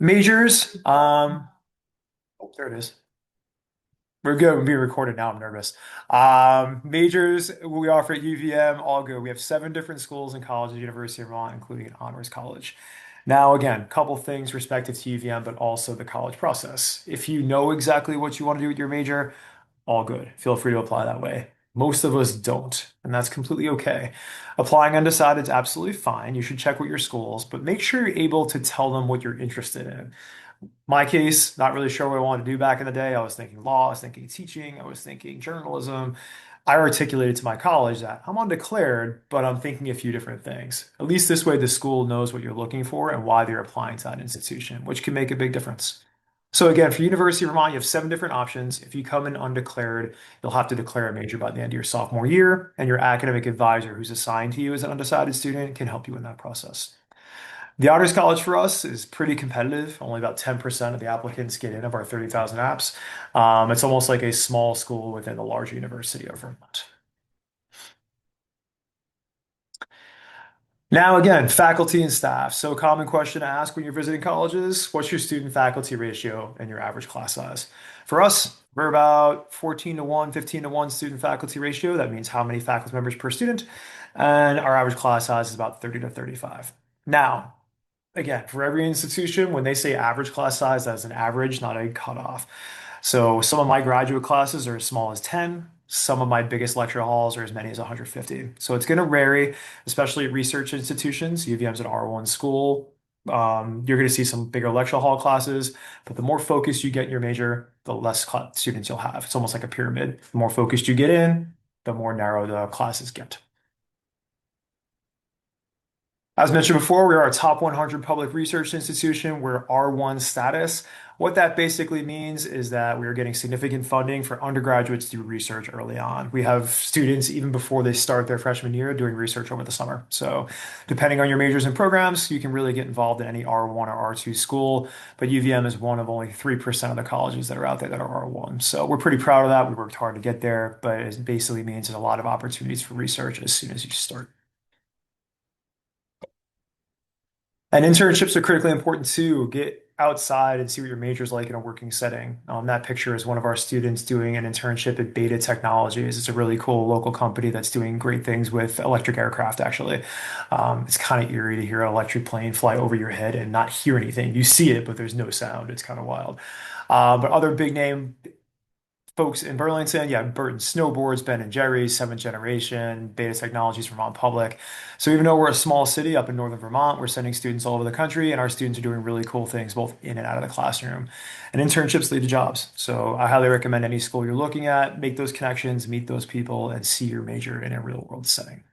Majors, oh, there it is. We're good. We're being recorded now. I'm nervous. Majors we offer at UVM, all good. We have seven different schools and colleges at University of Vermont, including an honors college. Now, again, couple things respective to UVM, but also the college process. If you know exactly what you want to do with your major, all good. Feel free to apply that way. Most of us don't, and that's completely okay. Applying undecided is absolutely fine. You should check with your schools, but make sure you're able to tell them what you're interested in. My case, not really sure what I wanted to do back in the day. I was thinking law, I was thinking teaching, I was thinking journalism. I articulated to my college that I'm undeclared, but I'm thinking a few different things. At least this way, the school knows what you're looking for and why they're applying to that institution, which can make a big difference. So again, for University of Vermont, you have seven different options. If you come in undeclared, you'll have to declare a major by the end of your sophomore year, and your academic advisor who's assigned to you as an undecided student can help you in that process. The Honors College for us is pretty competitive. Only about 10% of the applicants get in of our 30,000 apps. It's almost like a small school within the larger University of Vermont. Now, again, faculty and staff. So, a common question to ask when you're visiting colleges, what's your student faculty ratio and your average class size? For us, we're about 14 to 1, 15 to 1 student faculty ratio. That means how many faculty members per student. And our average class size is about 30 to 35. Now, again, for every institution, when they say average class size, that's an average, not a cutoff. So some of my graduate classes are as small as 10. Some of my biggest lecture halls are as many as 150. So it's going to vary, especially at research institutions. UVM's an R1 school. You're going to see some bigger lecture hall classes, but the more focused you get in your major, the less students you'll have. It's almost like a pyramid. The more focused you get in, the more narrow the classes get. As mentioned before, we are a top 100 public research institution. We're R1 status. What that basically means is that we are getting significant funding for undergraduates to do research early on. We have students even before they start their freshman year doing research over the summer. So, depending on your majors and programs, you can really get involved in any R1 or R2 school. But UVM is one of only 3% of the colleges that are out there that are R1. So, we're pretty proud of that. We worked hard to get there, but it basically means there's a lot of opportunities for research as soon as you start. And internships are critically important too. Get outside and see what your major is like in a working setting. That picture is one of our students doing an internship at Beta Technologies. It's a really cool local company that's doing great things with electric aircraft, actually. It's kind of eerie to hear an electric plane fly over your head and not hear anything. You see it, but there's no sound. It's kind of wild. But other big name folks in Burlington, yeah, Burton Snowboards, Ben and Jerry's, Seventh Generation, Beta Technologies, Vermont Public. So even though we're a small city up in northern Vermont, we're sending students all over the country, and our students are doing really cool things both in and out of the classroom. And internships lead to jobs. So I highly recommend any school you're looking at, make those connections, meet those people, and see your major in a real world setting.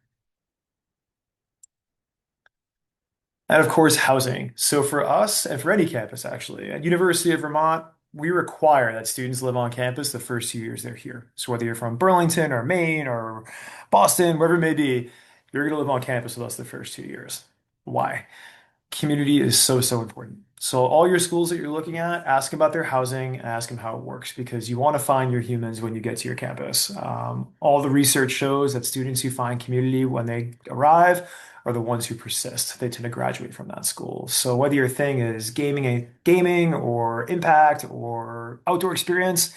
And of course, housing. So for us, and for any campus actually, at University of Vermont, we require that students live on campus the first 2 years they're here. So whether you're from Burlington or Maine or Boston, wherever it may be, you're going to live on campus with us the first 2 years. Why? Community is so, so important. So all your schools that you're looking at, ask them about their housing and ask them how it works because you want to find your humans when you get to your campus. All the research shows that students who find community when they arrive are the ones who persist. They tend to graduate from that school. So whether your thing is gaming or impact or outdoor experience,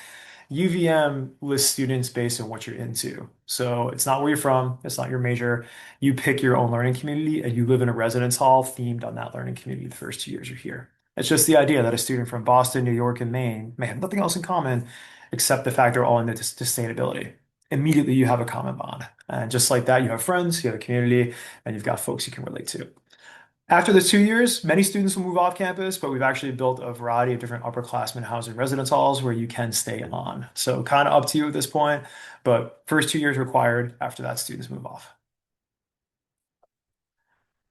UVM lists students based on what you're into. So it's not where you're from, it's not your major. You pick your own learning community and you live in a residence hall themed on that learning community the first 2 years you're here. It's just the idea that a student from Boston, New York, and Maine may have nothing else in common except the fact they're all into sustainability. Immediately you have a common bond. And just like that, you have friends, you have a community, and you've got folks you can relate to. After the 2 years, many students will move off campus, but we've actually built a variety of different upperclassmen housing residence halls where you can stay on. So kind of up to you at this point, but first 2 years required. After that, students move off.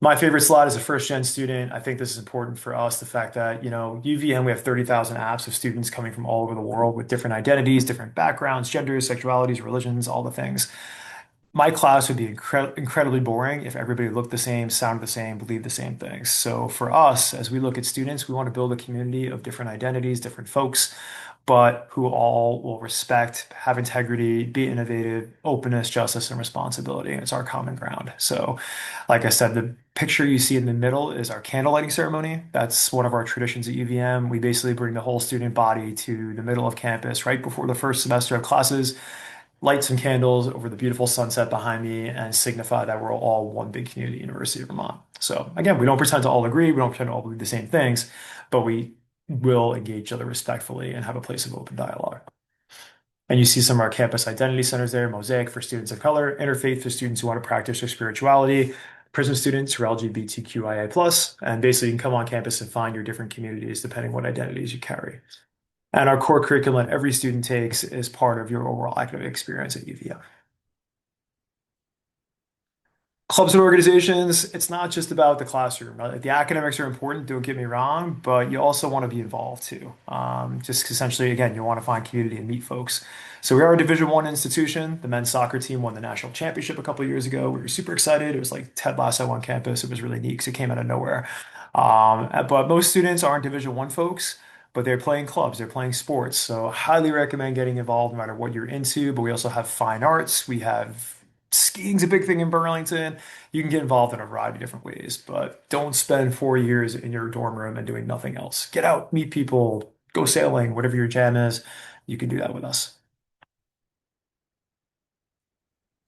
My favorite slide as a first gen student, I think this is important for us, the fact that, UVM, we have 30,000 apps of students coming from all over the world with different identities, different backgrounds, genders, sexualities, religions, all the things. My class would be incredibly boring if everybody looked the same, sounded the same, believed the same things. So for us, as we look at students, we want to build a community of different identities, different folks, but who all will respect, have integrity, be innovative, openness, justice, and responsibility. And it's our common ground. So, like I said, the picture you see in the middle is our candle lighting ceremony. That's one of our traditions at UVM. We basically bring the whole student body to the middle of campus right before the first semester of classes, light some candles over the beautiful sunset behind me, and signify that we're all one big community, University of Vermont. So again, we don't pretend to all agree, we don't pretend to all believe the same things, but we will engage each other respectfully and have a place of open dialogue. And you see some of our campus identity centers there, Mosaic for students of color, Interfaith for students who want to practice their spirituality, Prism students who are LGBTQIA+, and basically you can come on campus and find your different communities depending what identities you carry. And our core curriculum that every student takes is part of your overall academic experience at UVM. Clubs and organizations, it's not just about the classroom, right? The academics are important, don't get me wrong, but you also want to be involved too. Just essentially, again, you want to find community and meet folks. So we are a Division I institution. The men's soccer team won the national championship a couple of years ago. We were super excited. It was like Ted Lasso on campus. It was really neat because it came out of nowhere. But most students aren't Division I folks, but they're playing clubs, they're playing sports. So highly recommend getting involved no matter what you're into. But we also have fine arts. We have skiing's a big thing in Burlington. You can get involved in a variety of different ways, but don't spend 4 years in your dorm room and doing nothing else. Get out, meet people, go sailing, whatever your jam is. You can do that with us.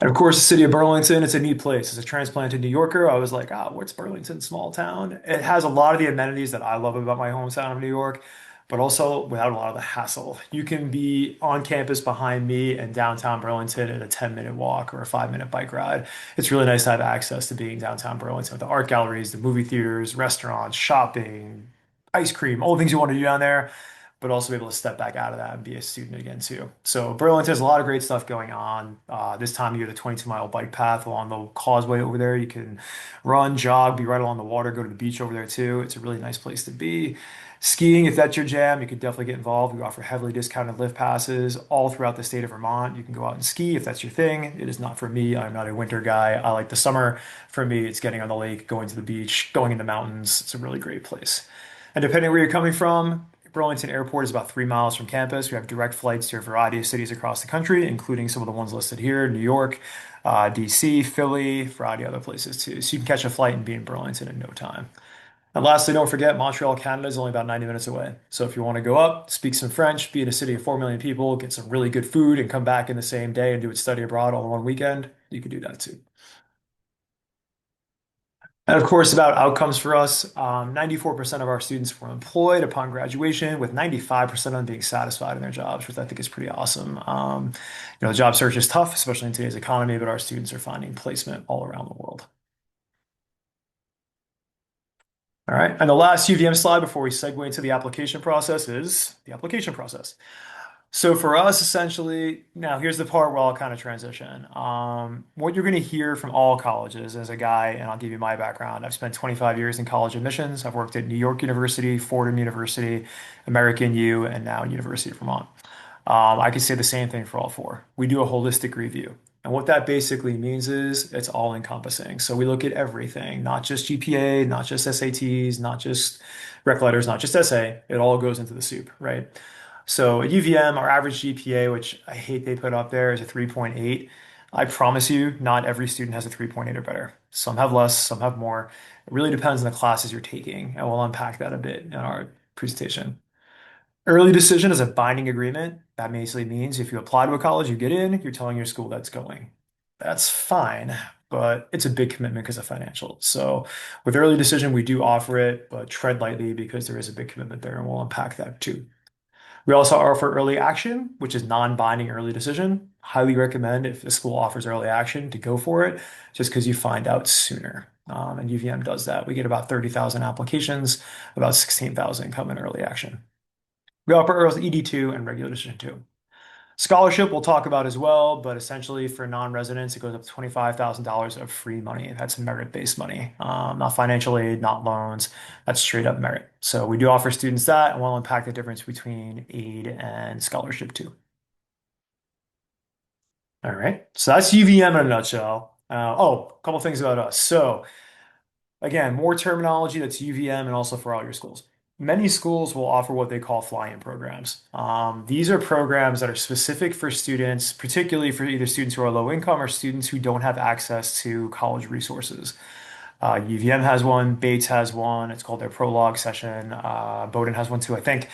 And of course, the city of Burlington, it's a neat place. As a transplanted New Yorker, I was like, what's Burlington, small town? It has a lot of the amenities that I love about my hometown of New York, but also without a lot of the hassle. You can be on campus behind me in downtown Burlington in a 10-minute walk or a 5-minute bike ride. It's really nice to have access to being downtown Burlington with the art galleries, the movie theaters, restaurants, shopping, ice cream, all the things you want to do down there, but also be able to step back out of that and be a student again too. So Burlington has a lot of great stuff going on. This time of year, the 22-mile bike path along the causeway over there, you can run, jog, be right along the water, go to the beach over there too. It's a really nice place to be. Skiing, if that's your jam, you could definitely get involved. We offer heavily discounted lift passes all throughout the state of Vermont. You can go out and ski if that's your thing. It is not for me. I'm not a winter guy. I like the summer. For me, it's getting on the lake, going to the beach, going in the mountains. It's a really great place. And depending where you're coming from, Burlington Airport is about 3 miles from campus. We have direct flights to a variety of cities across the country, including some of the ones listed here, New York, DC, Philly, a variety of other places too. So you can catch a flight and be in Burlington in no time. And lastly, don't forget, Montreal, Canada is only about 90 minutes away. So if you want to go up, speak some French, be in a city of 4 million people, get some really good food, and come back in the same day and do it study abroad all in one weekend, you could do that too. And of course, about outcomes for us, 94% of our students were employed upon graduation, with 95% of them being satisfied in their jobs, which I think is pretty awesome. The job search is tough, especially in today's economy, but our students are finding placement all around the world. All right. And the last UVM slide before we segue into the application process is the application process. So for us, essentially, now here's the part where I'll kind of transition. What you're going to hear from all colleges as a guy, and I'll give you my background. I've spent 25 years in college admissions. I've worked at New York University, Fordham University, American U, and now University of Vermont. I could say the same thing for all four. We do a holistic review. And what that basically means is it's all encompassing. So we look at everything, not just GPA, not just SATs, not just rec letters, not just essay. It all goes into the soup, right? So at UVM, our average GPA, which I hate they put up there, is a 3.8. I promise you, not every student has a 3.8 or better. Some have less, some have more. It really depends on the classes you're taking, and we'll unpack that a bit in our presentation. Early decision is a binding agreement. That basically means if you apply to a college, you get in, you're telling your school that's going. That's fine, but it's a big commitment because of financial. So with early decision, we do offer it, but tread lightly because there is a big commitment there, and we'll unpack that too. We also offer early action, which is non-binding early decision. Highly recommend if the school offers early action to go for it, just because you find out sooner. And UVM does that. We get about 30,000 applications, about 16,000 come in early action. We offer early ED2 and regular decision 2. Scholarship we'll talk about as well, but essentially for non-residents, it goes up to $25,000 of free money. That's merit-based money, not financial aid, not loans. That's straight up merit. So we do offer students that, and we'll unpack the difference between aid and scholarship too. All right, so that's UVM in a nutshell. A couple things about us. So again, more terminology that's UVM and also for all your schools. Many schools will offer what they call fly-in programs. These are programs that are specific for students, particularly for either students who are low income or students who don't have access to college resources. UVM has one, Bates has one. It's called their prologue session. Bowdoin has one too, I think.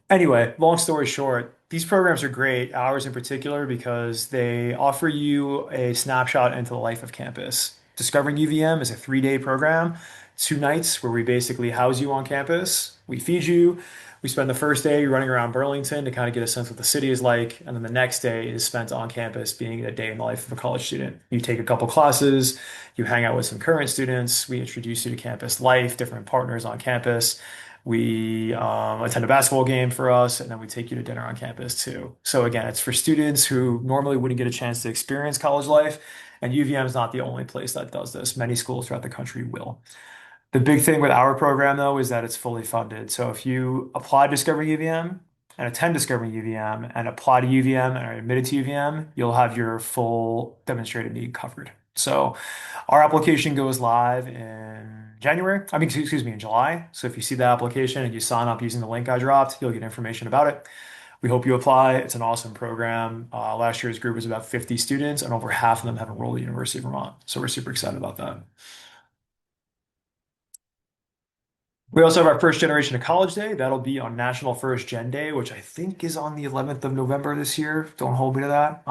Anyway, long story short, these programs are great, ours in particular, because they offer you a snapshot into the life of campus. Discovering UVM is a 3-day program, 2 nights where we basically house you on campus. We feed you. We spend the first day running around Burlington to kind of get a sense of what the city is like. And then the next day is spent on campus being a day in the life of a college student. You take a couple classes, you hang out with some current students, we introduce you to campus life, different partners on campus. We attend a basketball game for us, and then we take you to dinner on campus too. So again, it's for students who normally wouldn't get a chance to experience college life, and UVM is not the only place that does this. Many schools throughout the country will. The big thing with our program, though, is that it's fully funded. So if you apply to Discover UVM and attend Discover UVM and apply to UVM and are admitted to UVM, you'll have your full demonstrated need covered. So our application goes live in January. I mean, excuse me, in July. So if you see the application and you sign up using the link I dropped, you'll get information about it. We hope you apply. It's an awesome program. Last year's group was about 50 students, and over half of them have enrolled at the University of Vermont. So we're super excited about that. We also have our first generation of college day. That'll be on National First Gen Day, which I think is on the 11th of November this year. Don't hold me to that.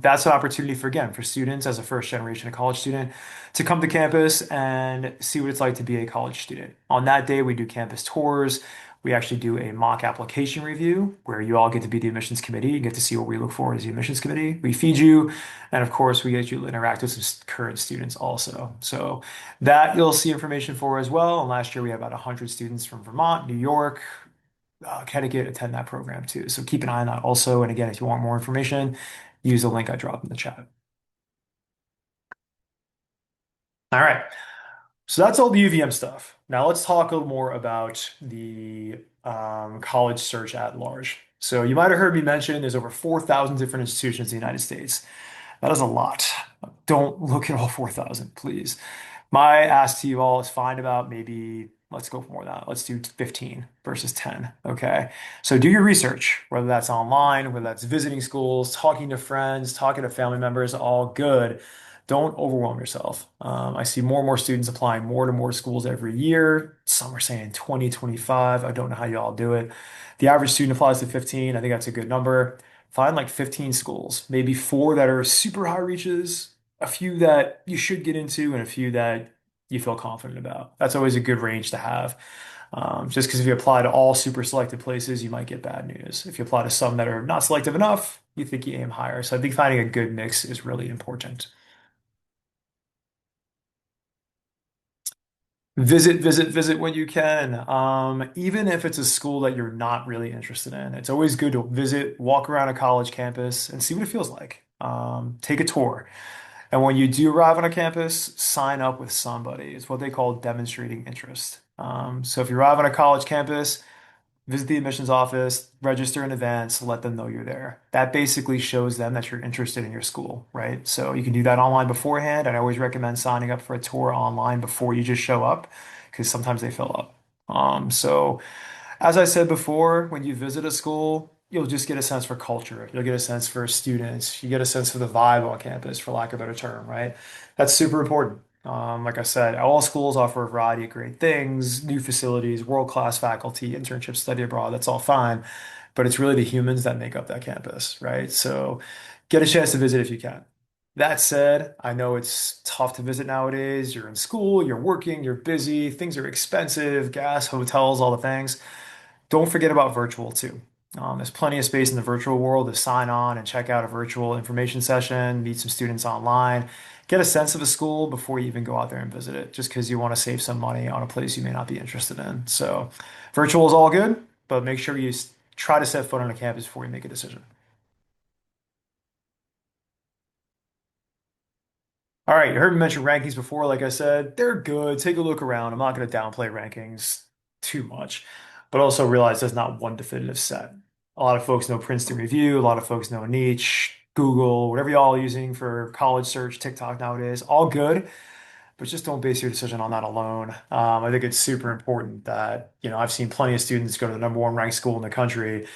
That's an opportunity for, again, for students as a first generation of college student to come to campus and see what it's like to be a college student. On that day, we do campus tours. We actually do a mock application review where you all get to be the admissions committee. You get to see what we look for as the admissions committee. We feed you, and of course, we get you to interact with some current students also. So that you'll see information for as well. And last year we had about 100 students from Vermont, New York, Connecticut attend that program too. So keep an eye on that also. And again, if you want more information, use the link I dropped in the chat. All right. So that's all the UVM stuff. Now let's talk a little more about the college search at large. So you might have heard me mention there's over 4,000 different institutions in the United States. That is a lot. Don't look at all 4,000, please. My ask to you all is find about maybe, let's go for more than that. Let's do 15 versus 10. Okay. So do your research, whether that's online, whether that's visiting schools, talking to friends, talking to family members, all good. Don't overwhelm yourself. I see more and more students applying more to more schools every year. Some are saying 20, 25. I don't know how you all do it. The average student applies to 15. I think that's a good number. Find like 15 schools, maybe four that are super high reaches, a few that you should get into, and a few that you feel confident about. That's always a good range to have. Just because if you apply to all super selected places, you might get bad news. If you apply to some that are not selective enough, you think you aim higher. So I think finding a good mix is really important. Visit, visit, visit when you can. Even if it's a school that you're not really interested in, it's always good to visit, walk around a college campus and see what it feels like. Take a tour. And when you do arrive on a campus, sign up with somebody. It's what they call demonstrating interest. So if you arrive on a college campus, visit the admissions office, register in advance, let them know you're there. That basically shows them that you're interested in your school, right? So you can do that online beforehand. And I always recommend signing up for a tour online before you just show up because sometimes they fill up. So as I said before, when you visit a school, you'll just get a sense for culture. You'll get a sense for students. You get a sense for the vibe on campus, for lack of a better term, right? That's super important. Like I said, all schools offer a variety of great things, new facilities, world-class faculty, internships, study abroad. That's all fine. But it's really the humans that make up that campus, right? So get a chance to visit if you can. That said, I know it's tough to visit nowadays. You're in school, you're working, you're busy, things are expensive, gas, hotels, all the things. Don't forget about virtual too. There's plenty of space in the virtual world to sign on and check out a virtual information session, meet some students online, get a sense of a school before you even go out there and visit it, just because you want to save some money on a place you may not be interested in. So, virtual is all good, but make sure you try to set foot on a campus before you make a decision. All right, you heard me mention rankings before. Like I said, they're good. Take a look around. I'm not going to downplay rankings too much, but also realize there's not one definitive set. A lot of folks know Princeton Review. A lot of folks know Niche, Google, whatever y'all are using for college search, TikTok nowadays. All good, but just don't base your decision on that alone. I think it's super important that, I've seen plenty of students go to the number one ranked school in the country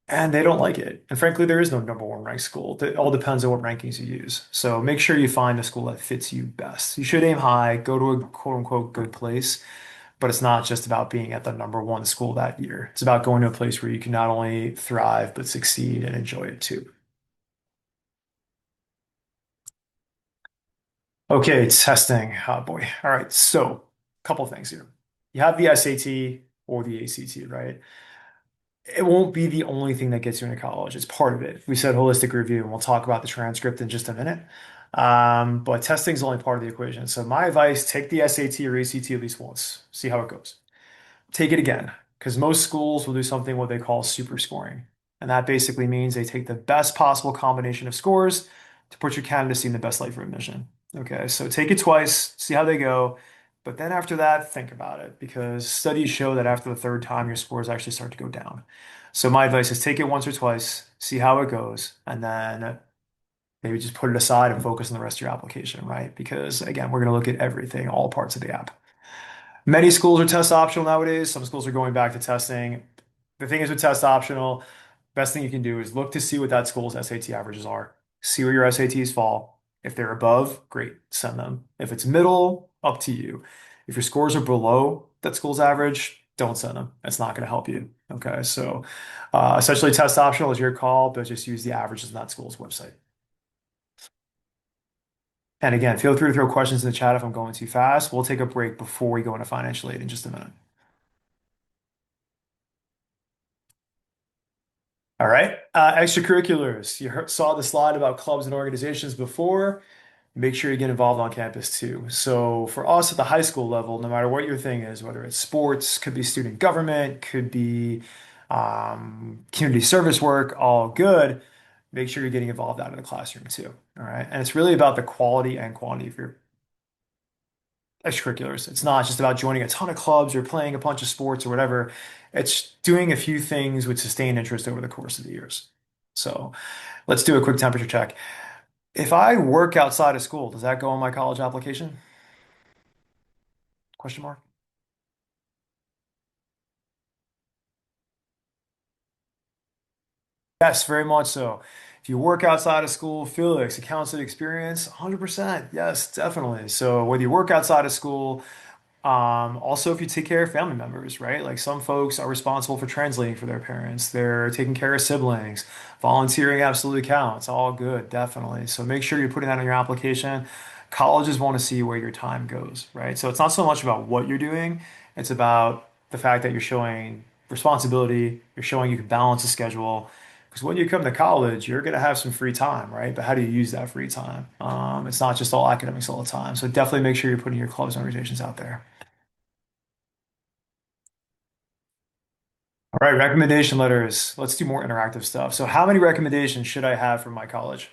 and they don't like it. And frankly, there is no number one ranked school. It all depends on what rankings you use. So make sure you find a school that fits you best. You should aim high, go to a quote unquote good place, but it's not just about being at the number one school that year. It's about going to a place where you can not only thrive, but succeed and enjoy it too. Okay, testing. Oh boy. All right. So, a couple things here. You have the SAT or the ACT, right? It won't be the only thing that gets you into college. It's part of it. We said holistic review, and we'll talk about the transcript in just a minute. But testing is only part of the equation. So, my advice, take the SAT or ACT at least once. See how it goes. Take it again, because most schools will do something what they call super scoring. And that basically means they take the best possible combination of scores to put your candidacy in the best light for admission. Okay, so take it twice, see how they go. But then after that, think about it, because studies show that after the third time, your scores actually start to go down. So my advice is take it once or twice, see how it goes, and then maybe just put it aside and focus on the rest of your application, right? Because again, we're going to look at everything, all parts of the app. Many schools are test optional nowadays. Some schools are going back to testing. The thing is with test optional, best thing you can do is look to see what that school's SAT averages are. See where your SATs fall. If they're above, great, send them. If it's middle, up to you. If your scores are below that school's average, don't send them. It's not going to help you. Okay, so essentially test optional is your call, but just use the averages in that school's website. And again, feel free to throw questions in the chat if I'm going too fast. We'll take a break before we go into financial aid in just a minute. All right. Extracurriculars. You saw the slide about clubs and organizations before. Make sure you get involved on campus too. So for us at the high school level, no matter what your thing is, whether it's sports, could be student government, could be community service work, all good. Make sure you're getting involved out of the classroom too. All right. And it's really about the quality and quantity of your extracurriculars. It's not just about joining a ton of clubs or playing a bunch of sports or whatever. It's doing a few things with sustained interest over the course of the years. So let's do a quick temperature check. If I work outside of school, does that go on my college application? Question mark. Yes, very much so. If you work outside of school, Felix, accounts and experience, 100%. Yes, definitely. So whether you work outside of school, also, if you take care of family members, right? Like some folks are responsible for translating for their parents. They're taking care of siblings. Volunteering absolutely counts. All good, definitely. So make sure you're putting that on your application. Colleges want to see where your time goes, right? So it's not so much about what you're doing, it's about the fact that you're showing responsibility, you're showing you can balance a schedule. Because when you come to college, you're going to have some free time, right? But how do you use that free time? It's not just all academics all the time. So definitely make sure you're putting your clubs and organizations out there. All right, recommendation letters. Let's do more interactive stuff. So, how many recommendations should I have from my college?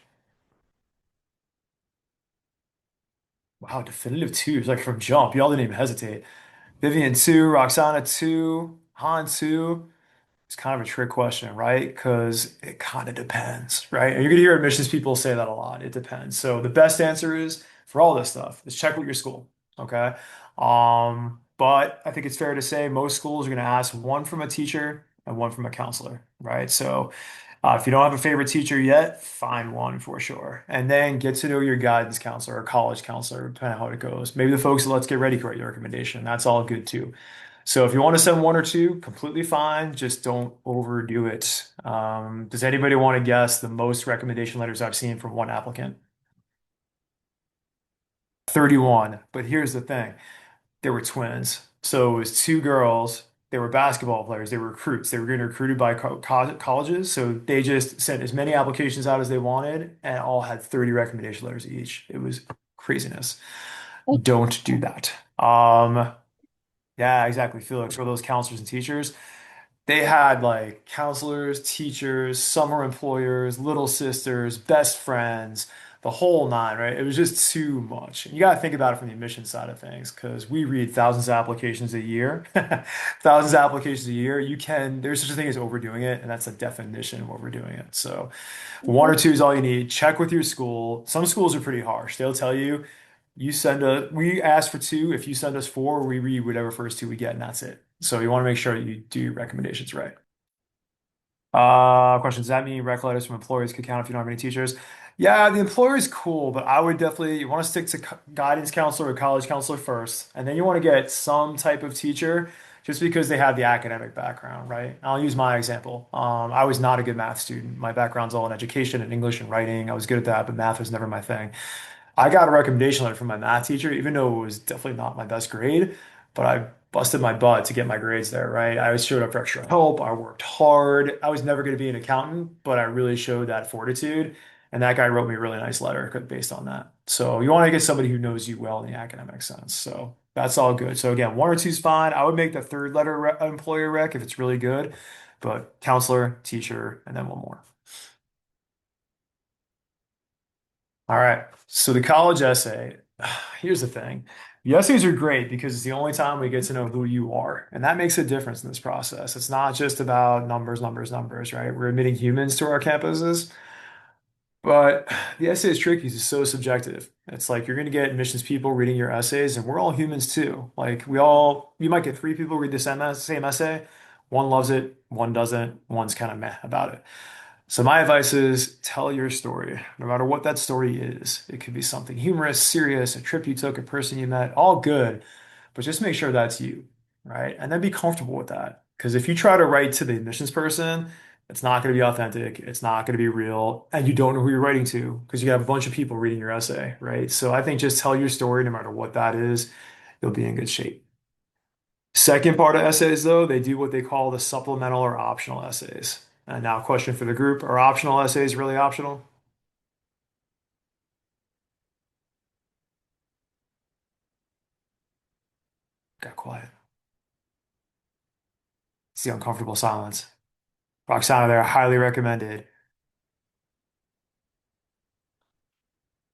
Wow, definitive twos, like from jump. Y'all didn't even hesitate. Vivian two, Roxana two, Han two. It's kind of a trick question, right? Because it kind of depends, right? And you're gonna hear admissions people say that a lot. It depends. So the best answer is for all this stuff is check with your school, okay? But I think it's fair to say most schools are gonna ask one from a teacher and one from a counselor, right? So if you don't have a favorite teacher yet, find one for sure. And then get to know your guidance counselor or college counselor, depending on how it goes. Maybe the folks at Let's Get Ready write your recommendation. That's all good too. So if you want to send one or two, completely fine. Just don't overdo it. Does anybody want to guess the most recommendation letters I've seen from one applicant? 31. But here's the thing. They were twins. So it was two girls. They were basketball players. They were recruits. They were getting recruited by colleges. So they just sent as many applications out as they wanted and all had 30 recommendation letters each. It was craziness. Don't do that. Yeah, exactly, Felix, for those counselors and teachers. They had like counselors, teachers, summer employers, little sisters, best friends, the whole nine, right? It was just too much. And you got to think about it from the admission side of things because we read thousands of applications a year. Thousands of applications a year. There's such a thing as overdoing it, and that's the definition of overdoing it. So one or two is all you need. Check with your school. Some schools are pretty harsh. They'll tell you We ask for two. If you send us four, we read whatever first two we get, and that's it. So you want to make sure that you do your recommendations right. Question, does that mean rec letters from employers could count if you don't have any teachers? Yeah, the employer is cool, but I would definitely, you want to stick to guidance counselor or college counselor first, and then you want to get some type of teacher just because they have the academic background, right? I'll use my example. I was not a good math student. My background's all in education and English and writing. I was good at that, but math was never my thing. I got a recommendation letter from my math teacher, even though it was definitely not my best grade, but I busted my butt to get my grades there, right? I showed up for extra help. I worked hard. I was never going to be an accountant, but I really showed that fortitude. And that guy wrote me a really nice letter based on that. So you want to get somebody who knows you well in the academic sense. So that's all good. So again, one or two is fine. I would make the third letter employer rec if it's really good, but counselor, teacher, and then one more. All right. So the college essay, here's the thing. The essays are great because it's the only time we get to know who you are. And that makes a difference in this process. It's not just about numbers, numbers, numbers, right? We're admitting humans to our campuses, but the essay is tricky. It's so subjective. It's like you're going to get admissions people reading your essays, and we're all humans too. You might get three people read the same essay. One loves it, one doesn't, one's kind of meh about it. So my advice is tell your story, no matter what that story is. It could be something humorous, serious, a trip you took, a person you met, all good, but just make sure that's you, right? And then be comfortable with that. Because if you try to write to the admissions person, it's not going to be authentic, it's not going to be real, and you don't know who you're writing to because you have a bunch of people reading your essay, right? So I think just tell your story, no matter what that is, you'll be in good shape. Second part of essays, though, they do what they call the supplemental or optional essays. And now, question for the group, are optional essays really optional? Got quiet. It's the uncomfortable silence. Roxana, they're highly recommended.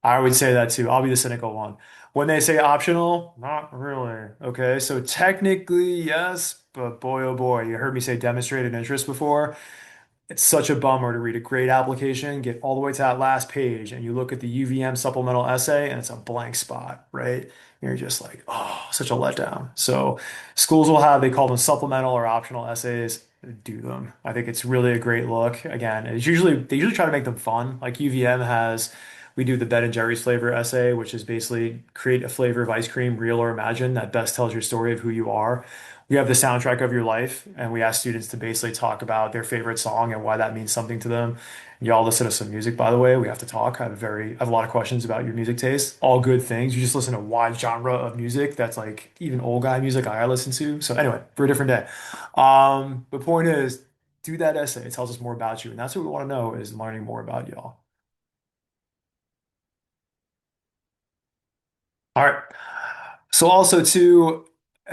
I would say that too. I'll be the cynical one. When they say optional, not really. Okay, so technically, yes, but boy, oh boy, you heard me say demonstrated interest before. It's such a bummer to read a great application, get all the way to that last page, and you look at the UVM supplemental essay and it's a blank spot, right? And you're just like, oh, such a letdown. So schools will have, they call them supplemental or optional essays. Do them. I think it's really a great look. Again, they usually try to make them fun. Like UVM has, we do the Ben and Jerry's flavor essay, which is basically create a flavor of ice cream, real or imagined, that best tells your story of who you are. We have the soundtrack of your life, and we ask students to basically talk about their favorite song and why that means something to them. Y'all listen to some music, by the way. We have to talk. I have a lot of questions about your music taste. All good things. You just listen to a wide genre of music that's like even old guy music I listen to. So anyway, for a different day. The point is, do that essay. It tells us more about you, and that's what we want to know is learning more about y'all. All right. So also too,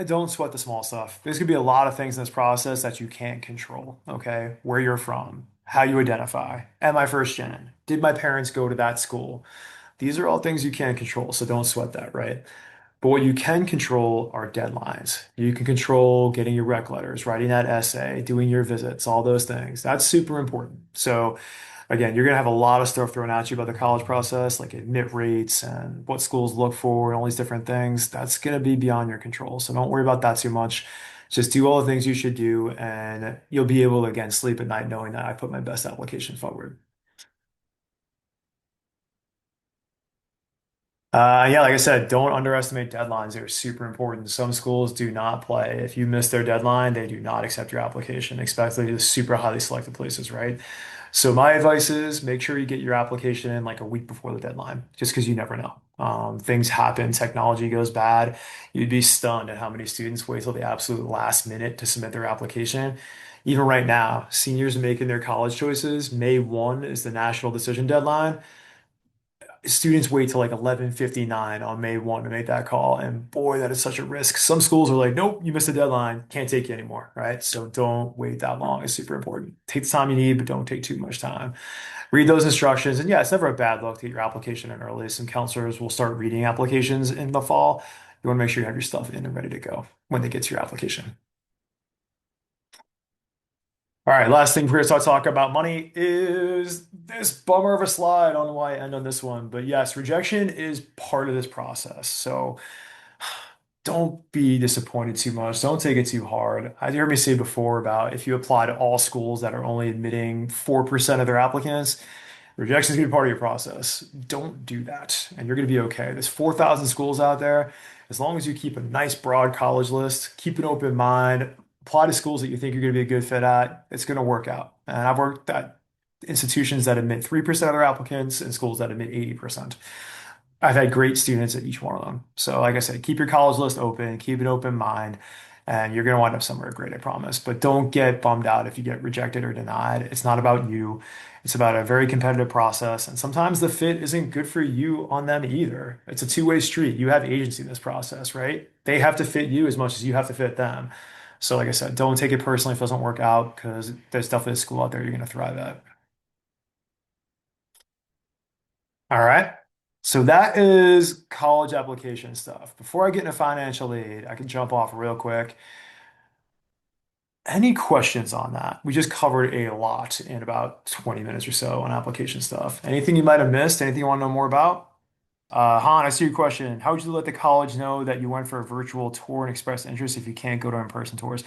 don't sweat the small stuff. There's gonna be a lot of things in this process that you can't control. Okay, where you're from, how you identify. Am I first gen? Did my parents go to that school? These are all things you can't control, so don't sweat that, right? But what you can control are deadlines. You can control getting your rec letters, writing that essay, doing your visits, all those things. That's super important. So again, you're going to have a lot of stuff thrown at you about the college process, like admit rates and what schools look for and all these different things. That's going to be beyond your control. So don't worry about that too much. Just do all the things you should do, and you'll be able to, again, sleep at night knowing that I put my best application forward. Yeah, like I said, don't underestimate deadlines. They're super important. Some schools do not play. If you miss their deadline, they do not accept your application, especially the super highly selected places, right? So my advice is make sure you get your application in like a week before the deadline, just because you never know. Things happen, technology goes bad. You'd be stunned at how many students wait till the absolute last minute to submit their application. Even right now, seniors are making their college choices. May 1 is the national decision deadline. Students wait till like 11:59 on May 1 to make that call. And boy, that is such a risk. Some schools are like, nope, you missed the deadline. Can't take you anymore, right? So don't wait that long. It's super important. Take the time you need, but don't take too much time. Read those instructions. And yeah, it's never a bad look to get your application in early. Some counselors will start reading applications in the fall. You want to make sure you have your stuff in and ready to go when they get to your application. All right, last thing we're going to start talking about money is this bummer of a slide. I don't know why I end on this one, but yes, rejection is part of this process. So don't be disappointed too much. Don't take it too hard. I heard me say before about if you apply to all schools that are only admitting 4% of their applicants, rejection is going to be part of your process. Don't do that, and you're going to be okay. There's 4,000 schools out there. As long as you keep a nice broad college list, keep an open mind, apply to schools that you think you're going to be a good fit at, it's going to work out. And I've worked at institutions that admit 3% of their applicants and schools that admit 80%. I've had great students at each one of them. So, like I said, keep your college list open, keep an open mind, and you're going to wind up somewhere great, I promise. But don't get bummed out if you get rejected or denied. It's not about you, it's about a very competitive process. And sometimes the fit isn't good for you on them either. It's a two-way street. You have agency in this process, right? They have to fit you as much as you have to fit them. So, like I said, don't take it personally if it doesn't work out because there's definitely a school out there you're going to thrive at. All right. So that is college application stuff. Before I get into financial aid, I can jump off real quick. Any questions on that? We just covered a lot in about 20 minutes or so on application stuff. Anything you might have missed? Anything you want to know more about? Han, I see your question. How would you let the college know that you went for a virtual tour and express interest if you can't go to in-person tours?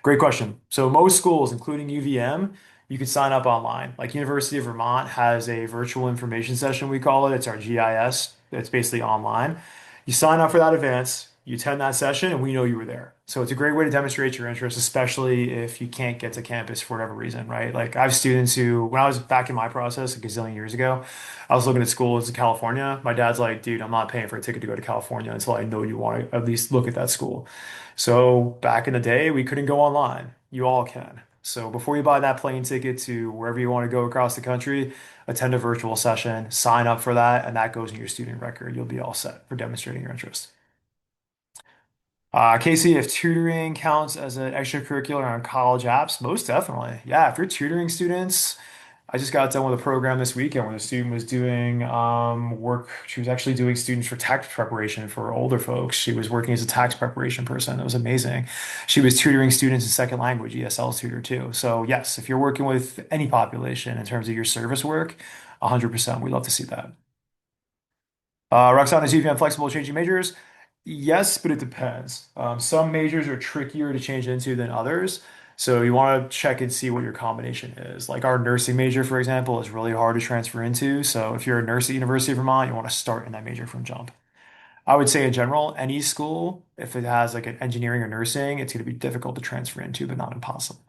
Great question. So most schools, including UVM, you can sign up online. Like University of Vermont has a virtual information session, we call it. It's our GIS. It's basically online. You sign up for that advance, you attend that session, and we know you were there. So it's a great way to demonstrate your interest, especially if you can't get to campus for whatever reason, right? Like I have students who, when I was back in my process a gazillion years ago, I was looking at schools in California. My dad's like, dude, I'm not paying for a ticket to go to California until I know you want to at least look at that school. So back in the day, we couldn't go online. You all can. So before you buy that plane ticket to wherever you want to go across the country, attend a virtual session, sign up for that, and that goes in your student record. You'll be all set for demonstrating your interest. Casey, if tutoring counts as an extracurricular on college apps, most definitely. Yeah, if you're tutoring students, I just got done with a program this weekend where the student was doing work. She was actually doing students for tax preparation for older folks. She was working as a tax preparation person. It was amazing. She was tutoring students in second language, ESL tutor too. So yes, if you're working with any population in terms of your service work, 100%, we'd love to see that. Roxana, is UVM flexible changing majors? Yes, but it depends. Some majors are trickier to change into than others. So you want to check and see what your combination is. Like our nursing major, for example, is really hard to transfer into. So if you're a nurse at University of Vermont, you want to start in that major from jump. I would say in general, any school, if it has like an engineering or nursing, it's going to be difficult to transfer into, but not impossible.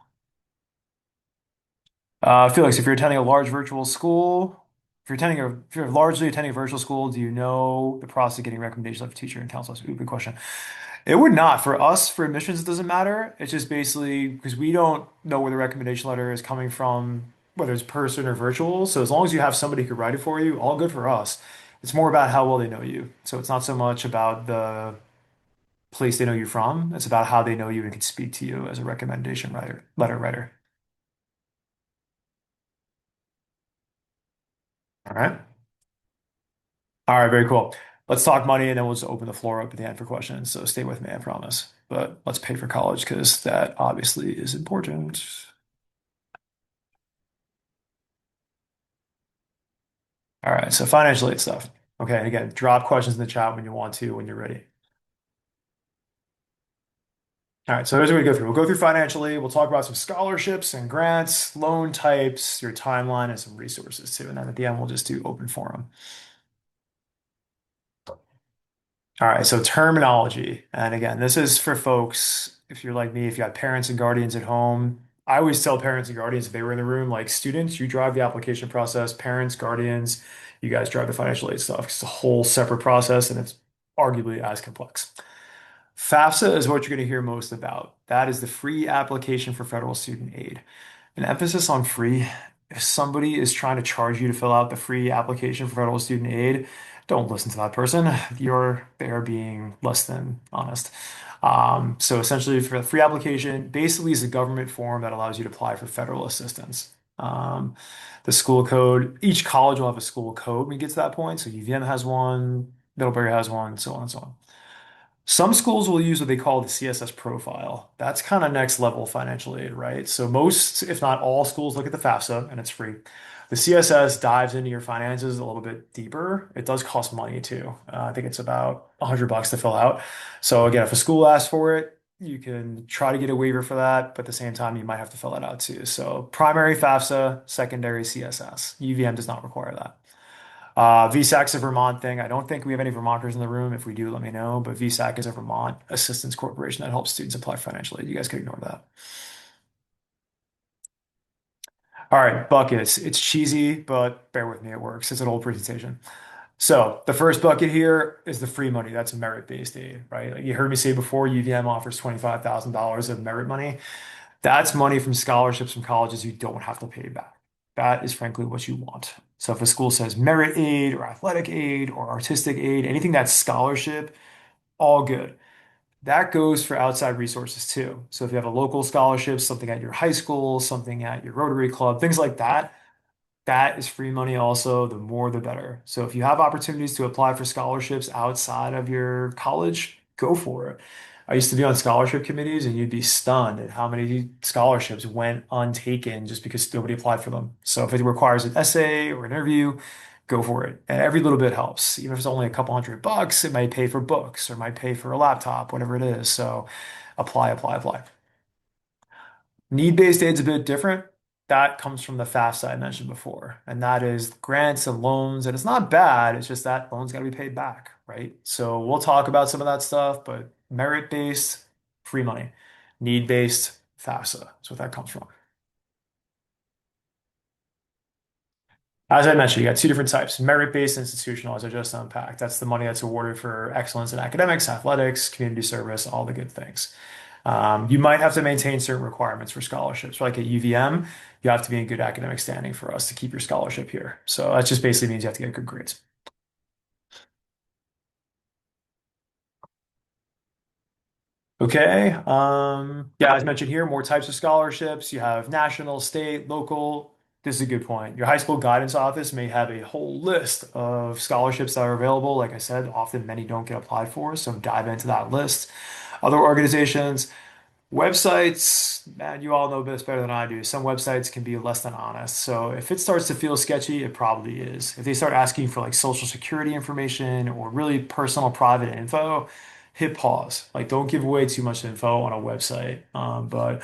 Felix, if you're attending a large virtual school, if you're largely attending a virtual school, do you know the process of getting recommendations of a teacher and counselors? Ooh, good question. It would not. For us, for admissions, it doesn't matter. It's just basically because we don't know where the recommendation letter is coming from, whether it's person or virtual. So as long as you have somebody who could write it for you, all good for us. It's more about how well they know you. So it's not so much about the place they know you from. It's about how they know you and can speak to you as a recommendation letter writer. All right. All right, very cool. Let's talk money and then we'll just open the floor up at the end for questions. So stay with me, I promise. But let's pay for college because that obviously is important. All right, so financial aid stuff. Okay, and again, drop questions in the chat when you want to, when you're ready. All right, so here's what we go through. We'll go through financially. We'll talk about some scholarships and grants, loan types, your timeline, and some resources too. And then at the end, we'll just do open forum. All right, so terminology. And again, this is for folks, if you're like me, if you got parents and guardians at home. I always tell parents and guardians if they were in the room, like students, you drive the application process, parents, guardians, you guys drive the financial aid stuff. It's a whole separate process and it's arguably as complex. FAFSA is what you're going to hear most about. That is the free application for federal student aid. An emphasis on free. If somebody is trying to charge you to fill out the free application for federal student aid, don't listen to that person. They are being less than honest. So essentially, for the free application, basically is a government form that allows you to apply for federal assistance. The school code, each college will have a school code when you get to that point. So UVM has one, Middlebury has one, so on and so on. Some schools will use what they call the CSS profile. That's kind of next level financial aid, right? So most, if not all schools look at the FAFSA and it's free. The CSS dives into your finances a little bit deeper. It does cost money too. I think it's about $100 to fill out. So again, if a school asks for it, you can try to get a waiver for that, but at the same time, you might have to fill that out too. So primary FAFSA, secondary CSS. UVM does not require that. VSAC's a Vermont thing. I don't think we have any Vermonters in the room. If we do, let me know. But VSAC is a Vermont assistance corporation that helps students apply financially. You guys can ignore that. All right, buckets. It's cheesy, but bear with me, it works. It's an old presentation. So the first bucket here is the free money. That's merit-based aid, right? Like you heard me say before, UVM offers $25,000 of merit money. That's money from scholarships from colleges you don't have to pay back. That is frankly what you want. So if a school says merit aid or athletic aid or artistic aid, anything that's scholarship, all good. That goes for outside resources too. So if you have a local scholarship, something at your high school, something at your Rotary Club, things like that, that is free money also. The more, the better. So if you have opportunities to apply for scholarships outside of your college, go for it. I used to be on scholarship committees, and you'd be stunned at how many scholarships went untaken just because nobody applied for them. So if it requires an essay or an interview, go for it. And every little bit helps. Even if it's only a couple $100, it might pay for books or might pay for a laptop, whatever it is. So apply, apply, apply. Need-based aid's a bit different. That comes from the FAFSA I mentioned before, and that is grants and loans. And it's not bad. It's just that loans got to be paid back, right? So we'll talk about some of that stuff, but merit-based, free money. Need-based, FAFSA. That's what that comes from. As I mentioned, you got two different types, merit-based, institutional, as I just unpacked. That's the money that's awarded for excellence in academics, athletics, community service, all the good things. You might have to maintain certain requirements for scholarships. Like at UVM, you have to be in good academic standing for us to keep your scholarship here. So that just basically means you have to get good grades. Okay. Yeah, as mentioned here, more types of scholarships. You have national, state, local. This is a good point. Your high school guidance office may have a whole list of scholarships that are available. Like I said, often many don't get applied for, so dive into that list. Other organizations, websites, man, you all know this better than I do. Some websites can be less than honest. So if it starts to feel sketchy, it probably is. If they start asking for like social security information or really personal private info, hit pause. Like don't give away too much info on a website. But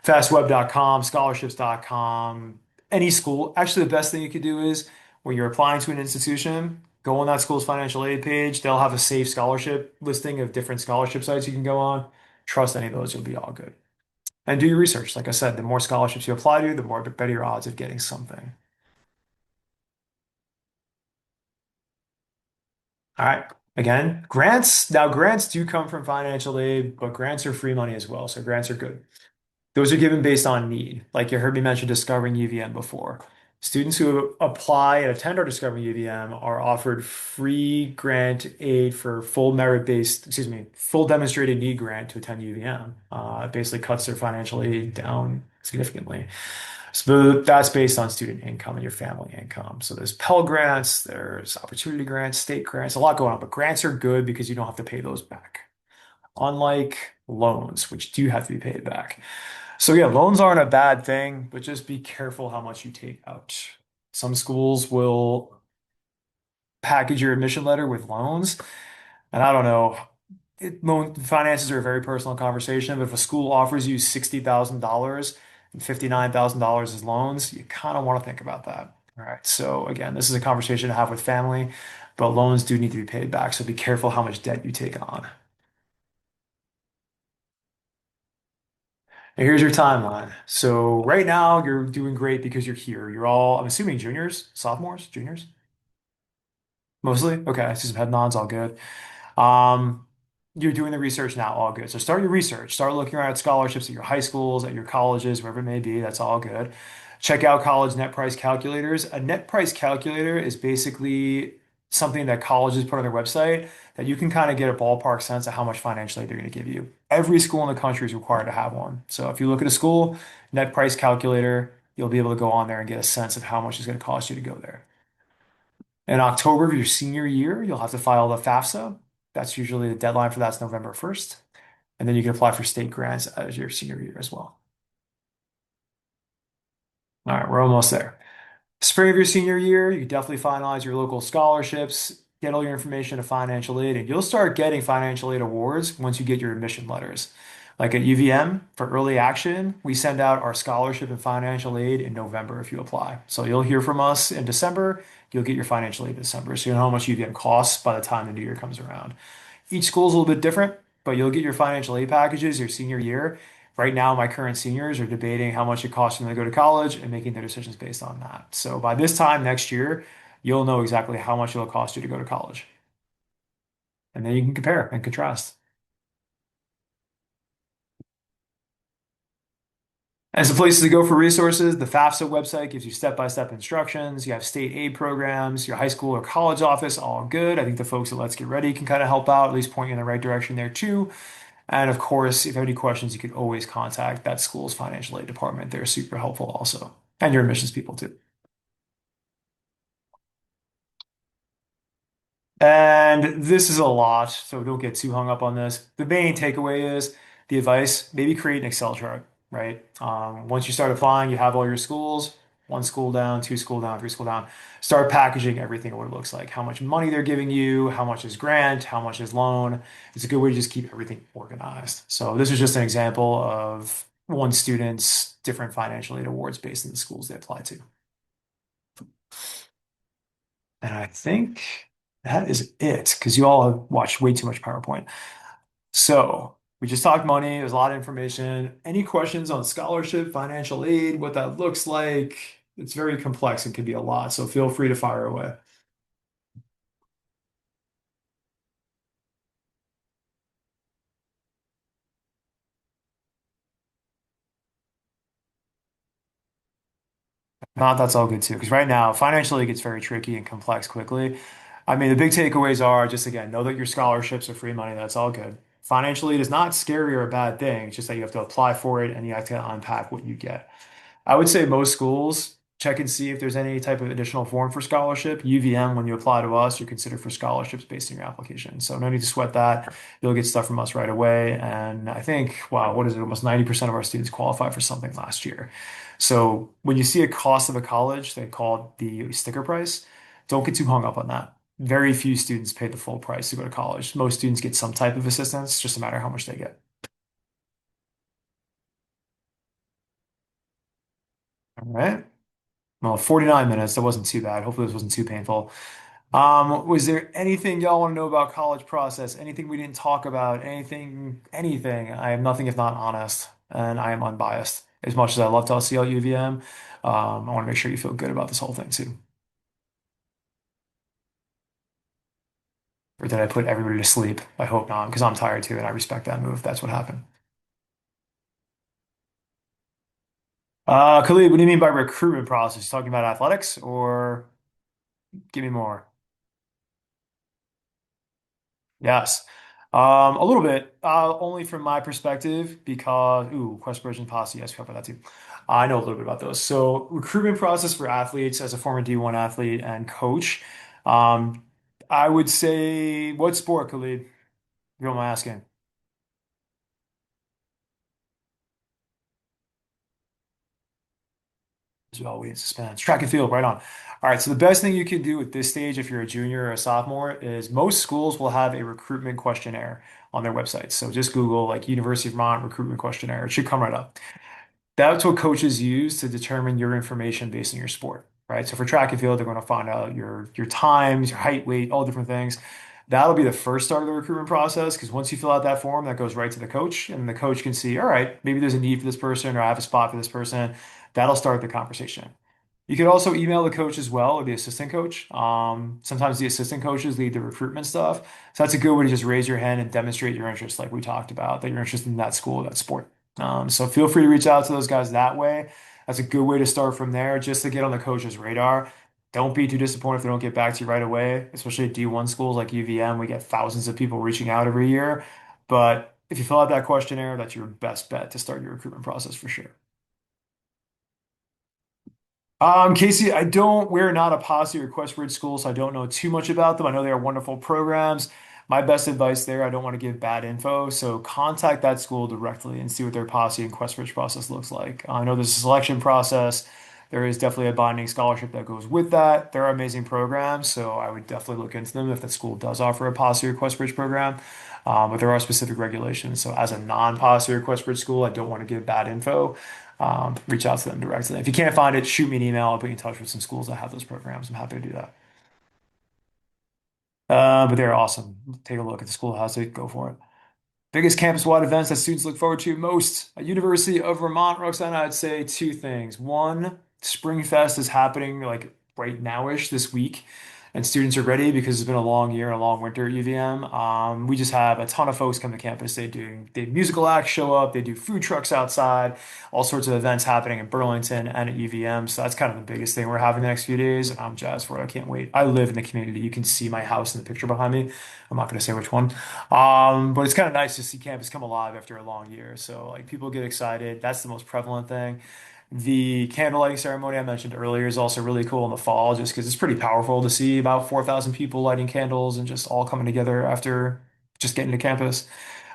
fastweb.com, scholarships.com, any school. Actually, the best thing you could do is when you're applying to an institution, go on that school's financial aid page. They'll have a safe scholarship listing of different scholarship sites you can go on. Trust any of those, you'll be all good. And do your research. Like I said, the more scholarships you apply to, the more better your odds of getting something. All right. Again, grants. Now, grants do come from financial aid, but grants are free money as well. So grants are good. Those are given based on need. Like you heard me mention Discovering UVM before. Students who apply and attend our Discovering UVM are offered free grant aid for full merit-based, excuse me, full demonstrated need grant to attend UVM. It basically cuts their financial aid down significantly. So that's based on student income and your family income. So there's Pell Grants, there's opportunity grants, state grants, a lot going on, but grants are good because you don't have to pay those back. Unlike loans, which do have to be paid back. So yeah, loans aren't a bad thing, but just be careful how much you take out. Some schools will package your admission letter with loans, and I don't know. Loan finances are a very personal conversation, but if a school offers you $60,000 and $59,000 as loans, you kind of want to think about that. All right. So again, this is a conversation to have with family, but loans do need to be paid back. So be careful how much debt you take on. And here's your timeline. So right now you're doing great because you're here. You're all, I'm assuming juniors, sophomores, juniors, mostly. Okay, I see some head nods, all good. Um, you're doing the research now, all good. So start your research. Start looking around at scholarships at your high schools, at your colleges, wherever it may be. That's all good. Check out college net price calculators. A net price calculator is basically something that colleges put on their website that you can kind of get a ballpark sense of how much financial aid they're going to give you. Every school in the country is required to have one. So if you look at a school, net price calculator, you'll be able to go on there and get a sense of how much it's going to cost you to go there. In October of your senior year, you'll have to file the FAFSA. That's usually the deadline for that's November 1st. And then you can apply for state grants as your senior year as well. All right, we're almost there. Spring of your senior year, you definitely finalize your local scholarships, get all your information to financial aid, and you'll start getting financial aid awards once you get your admission letters. Like at UVM for early action, we send out our scholarship and financial aid in November if you apply. So you'll hear from us in December, you'll get your financial aid in December. So you know how much UVM costs by the time the new year comes around. Each school is a little bit different, but you'll get your financial aid packages your senior year. Right now, my current seniors are debating how much it costs them to go to college and making their decisions based on that. So by this time next year, you'll know exactly how much it'll cost you to go to college. And then you can compare and contrast. As the places to go for resources, the FAFSA website gives you step-by-step instructions. You have state aid programs, your high school or college office, all good. I think the folks at Let's Get Ready can kind of help out, at least point you in the right direction there too. And of course, if you have any questions, you can always contact that school's financial aid department. They're super helpful also. And your admissions people too. And this is a lot, so don't get too hung up on this. The main takeaway is the advice, maybe create an Excel chart, right? Once you start applying, you have all your schools, one school down, two school down, three school down. Start packaging everything what it looks like, how much money they're giving you, how much is grant, how much is loan. It's a good way to just keep everything organized. So this is just an example of one student's different financial aid awards based on the schools they apply to. And I think that is it because you all have watched way too much PowerPoint. So we just talked money. There's a lot of information. Any questions on scholarship, financial aid, what that looks like? It's very complex and could be a lot. So feel free to fire away. Not that's all good too. Because right now, financially, it gets very tricky and complex quickly. I mean, the big takeaways are just again, know that your scholarships are free money. That's all good. Financially, it is not scary or a bad thing. It's just that you have to apply for it and you have to unpack what you get. I would say most schools check and see if there's any type of additional form for scholarship. UVM, when you apply to us, you're considered for scholarships based on your application. So no need to sweat that. You'll get stuff from us right away. And I think, wow, what is it? Almost 90% of our students qualify for something last year. So when you see a cost of a college, they call it the sticker price. Don't get too hung up on that. Very few students pay the full price to go to college. Most students get some type of assistance, just a matter of how much they get. All right. Well, 49 minutes. That wasn't too bad. Hopefully this wasn't too painful. Was there anything y'all want to know about college process? Anything we didn't talk about? Anything? I am nothing if not honest, and I am unbiased. As much as I love to see all UVM, I want to make sure you feel good about this whole thing too. Or did I put everybody to sleep? I hope not, because I'm tired too, and I respect that move. That's what happened. Khalid, what do you mean by recruitment process? You talking about athletics, or give me more? Yes. A little bit, only from my perspective, because, ooh, Quest Version Posse, yes, we covered that too. I know a little bit about those. So, recruitment process for athletes as a former D1 athlete and coach. Um, I would say, what sport, Khalid? If you don't mind asking. As well, we in suspense. Track and field, right on. All right, so the best thing you can do at this stage, if you're a junior or a sophomore, is most schools will have a recruitment questionnaire on their websites. So just Google like University of Vermont recruitment questionnaire. It should come right up. That's what coaches use to determine your information based on your sport, right? So for track and field, they're going to find out your times, your height, weight, all different things. That'll be the first start of the recruitment process because once you fill out that form, that goes right to the coach, and the coach can see, all right, maybe there's a need for this person, or I have a spot for this person. That'll start the conversation. You could also email the coach as well, or the assistant coach. Sometimes the assistant coaches lead the recruitment stuff. So that's a good way to just raise your hand and demonstrate your interest, like we talked about, that you're interested in that school, that sport. So feel free to reach out to those guys that way. That's a good way to start from there, just to get on the coach's radar. Don't be too disappointed if they don't get back to you right away, especially at D1 schools like UVM. We get thousands of people reaching out every year. But if you fill out that questionnaire, that's your best bet to start your recruitment process for sure. Casey, we're not a posse or Quest Bridge school, so I don't know too much about them. I know they are wonderful programs. My best advice there, I don't want to give bad info, so contact that school directly and see what their policy and quest bridge process looks like. I know there's a selection process. There is definitely a binding scholarship that goes with that. There are amazing programs, so I would definitely look into them if the school does offer a policy or quest bridge program. But there are specific regulations. So as a non-policy or quest bridge school, I don't want to give bad info. Reach out to them directly. If you can't find it, shoot me an email. I'll put you in touch with some schools that have those programs. I'm happy to do that. But they're awesome. Take a look at the school has it. Go for it. Biggest campus-wide events that students look forward to most at University of Vermont, Roxana, I'd say two things. One, Spring Fest is happening like right now-ish this week, and students are ready because it's been a long year and a long winter at UVM. We just have a ton of folks come to campus. They musical acts show up, they do food trucks outside, all sorts of events happening in Burlington and at UVM. So that's kind of the biggest thing we're having the next few days, and I'm jazzed for it. I can't wait. I live in the community. You can see my house in the picture behind me. I'm not going to say which one. But it's kind of nice to see campus come alive after a long year. So like people get excited. That's the most prevalent thing. The candle lighting ceremony I mentioned earlier is also really cool in the fall, just because it's pretty powerful to see about 4,000 people lighting candles and just all coming together after just getting to campus.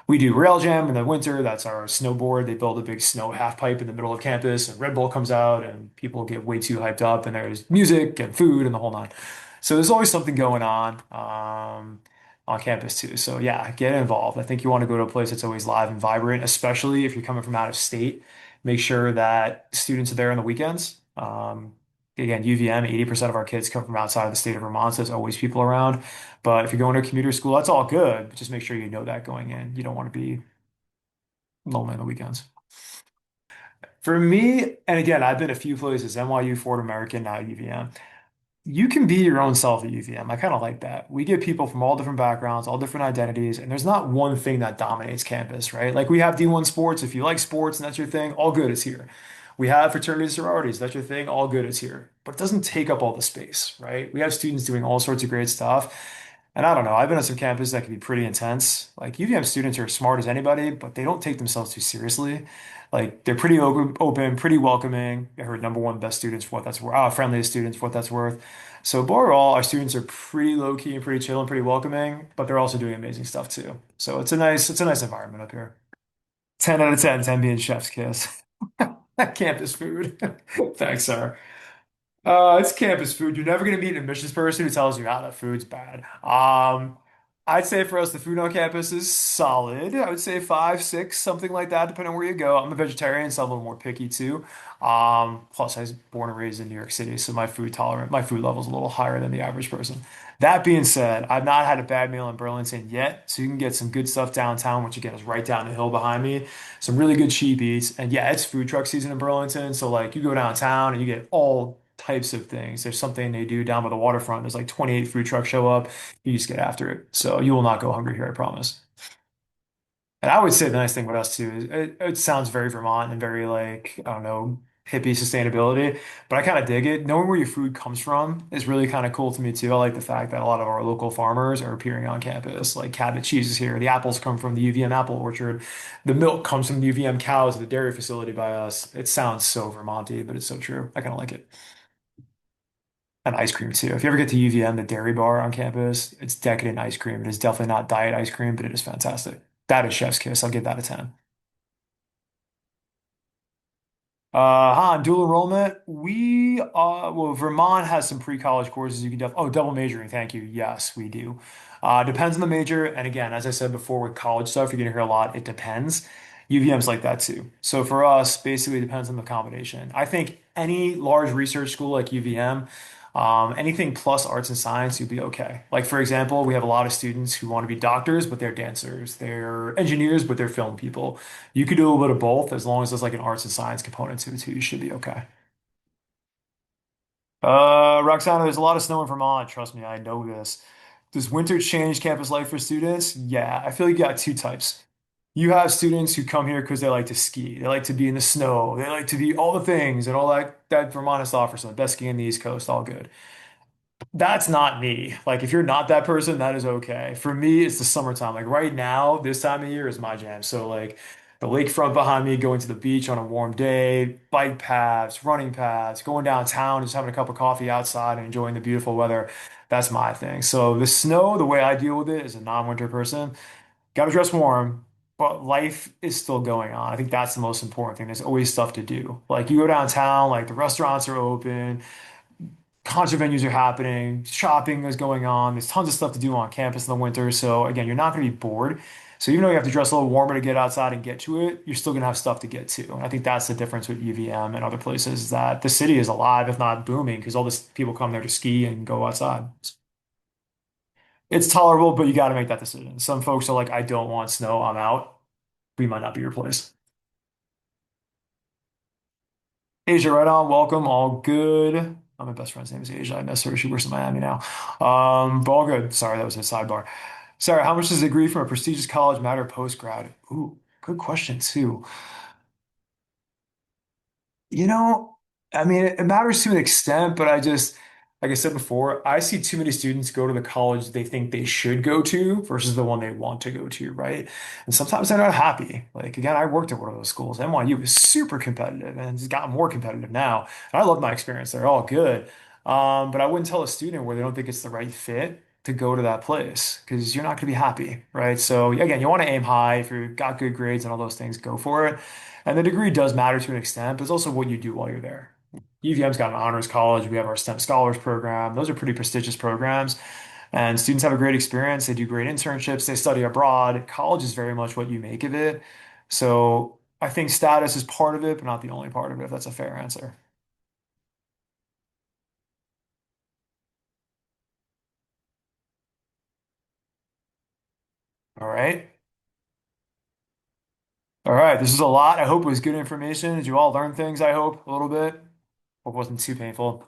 We do rail jam in the winter. That's our snowboard. They build a big snow half pipe in the middle of campus, and Red Bull comes out, and people get way too hyped up, and there's music and food and the whole nine. So there's always something going on campus too. So yeah, get involved. I think you want to go to a place that's always live and vibrant, especially if you're coming from out of state. Make sure that students are there on the weekends. Again, UVM, 80% of our kids come from outside of the state of Vermont, so there's always people around. But if you're going to a commuter school, that's all good. But just make sure you know that going in. You don't want to be lonely on the weekends. For me, and again, I've been a few places, NYU, Ford American, now UVM. You can be your own self at UVM. I kind of like that. We get people from all different backgrounds, all different identities, and there's not one thing that dominates campus, right? Like we have D1 sports. If you like sports and that's your thing, all good, it's here. We have fraternities, sororities, that's your thing, all good, it's here. But it doesn't take up all the space, right? We have students doing all sorts of great stuff. And I don't know, I've been on some campuses that can be pretty intense. Like UVM students are as smart as anybody, but they don't take themselves too seriously. Like they're pretty open, pretty welcoming. I heard number one best students for what that's worth, friendliest students for what that's worth. So overall, our students are pretty low key and pretty chill and pretty welcoming, but they're also doing amazing stuff too. So it's a nice environment up here. 10 out of 10, 10 being chef's kiss. Campus food. Thanks, sir. It's campus food. You're never gonna meet an admissions person who tells you, "Ah, that food's bad." I'd say for us, the food on campus is solid. I would say five, six, something like that, depending on where you go. I'm a vegetarian, so I'm a little more picky too. Plus, I was born and raised in New York City, so my food level is a little higher than the average person. That being said, I've not had a bad meal in Burlington yet, so you can get some good stuff downtown, which again is right down the hill behind me. Some really good cheap eats, and yeah, it's food truck season in Burlington, so like you go downtown and you get all types of things. There's something they do down by the waterfront. There's like 28 food trucks show up. You just get after it. So you will not go hungry here, I promise. And I would say the nice thing about us too is it sounds very Vermont and very like, I don't know, hippie sustainability, but I kind of dig it. Knowing where your food comes from is really kind of cool to me too. I like the fact that a lot of our local farmers are appearing on campus. Like Cabot cheese is here. The apples come from the UVM apple orchard. The milk comes from the UVM cows at the dairy facility by us. It sounds so Vermonty, but it's so true. I kind of like it. And ice cream too. If you ever get to UVM, the dairy bar on campus, it's decadent ice cream. It is definitely not diet ice cream, but it is fantastic. That is chef's kiss. I'll give that a 10. Dual enrollment. Well, Vermont has some pre-college courses you can double majoring. Thank you. Yes, we do. Depends on the major. And again, as I said before, with college stuff, you're gonna hear a lot. It depends. UVM's like that too. So for us, basically, it depends on the combination. I think any large research school like UVM, anything plus arts and science, you'll be okay. Like for example, we have a lot of students who want to be doctors, but they're dancers. They're engineers, but they're film people. You could do a little bit of both as long as there's like an arts and science component to it too. You should be okay. Roxana, there's a lot of snow in Vermont. Trust me, I know this. Does winter change campus life for students? Yeah, I feel like you got two types. You have students who come here because they like to ski. They like to be in the snow. They like to be all the things and all that Vermont has to offer. So the best ski in the East Coast, all good. That's not me. Like, if you're not that person, that is okay. For me, it's the summertime. Like right now, this time of year is my jam. So like the lakefront behind me, going to the beach on a warm day, bike paths, running paths, going downtown, just having a cup of coffee outside and enjoying the beautiful weather. That's my thing. So the snow, the way I deal with it as a non-winter person, got to dress warm, but life is still going on. I think that's the most important thing. There's always stuff to do. Like you go downtown, like the restaurants are open, concert venues are happening, shopping is going on. There's tons of stuff to do on campus in the winter. So again, you're not going to be bored. So even though you have to dress a little warmer to get outside and get to it, you're still going to have stuff to get to. And I think that's the difference with UVM and other places is that the city is alive, if not booming, because all this people come there to ski and go outside. It's tolerable, but you got to make that decision. Some folks are like, I don't want snow, I'm out. We might not be your place. Asia, right on. Welcome. All good. My best friend's name is Asia. I miss her. She works in Miami now. But all good. Sorry, that was a sidebar. Sarah, how much does a degree from a prestigious college matter post grad? Ooh, good question too. You know, I mean, it matters to an extent, but like I said before, I see too many students go to the college they think they should go to versus the one they want to go to, right? And sometimes they're not happy. Like, again, I worked at one of those schools. NYU was super competitive and it's gotten more competitive now. And I love my experience. They're all good. But I wouldn't tell a student where they don't think it's the right fit to go to that place because you're not going to be happy, right? So, again, you want to aim high. If you've got good grades and all those things, go for it. And the degree does matter to an extent, but it's also what you do while you're there. UVM's got an honors college. We have our STEM scholars program. Those are pretty prestigious programs. And students have a great experience. They do great internships. They study abroad. College is very much what you make of it. So I think status is part of it, but not the only part of it, if that's a fair answer. All right. All right. This is a lot. I hope it was good information. Did you all learn things, I hope, a little bit? Hope it wasn't too painful.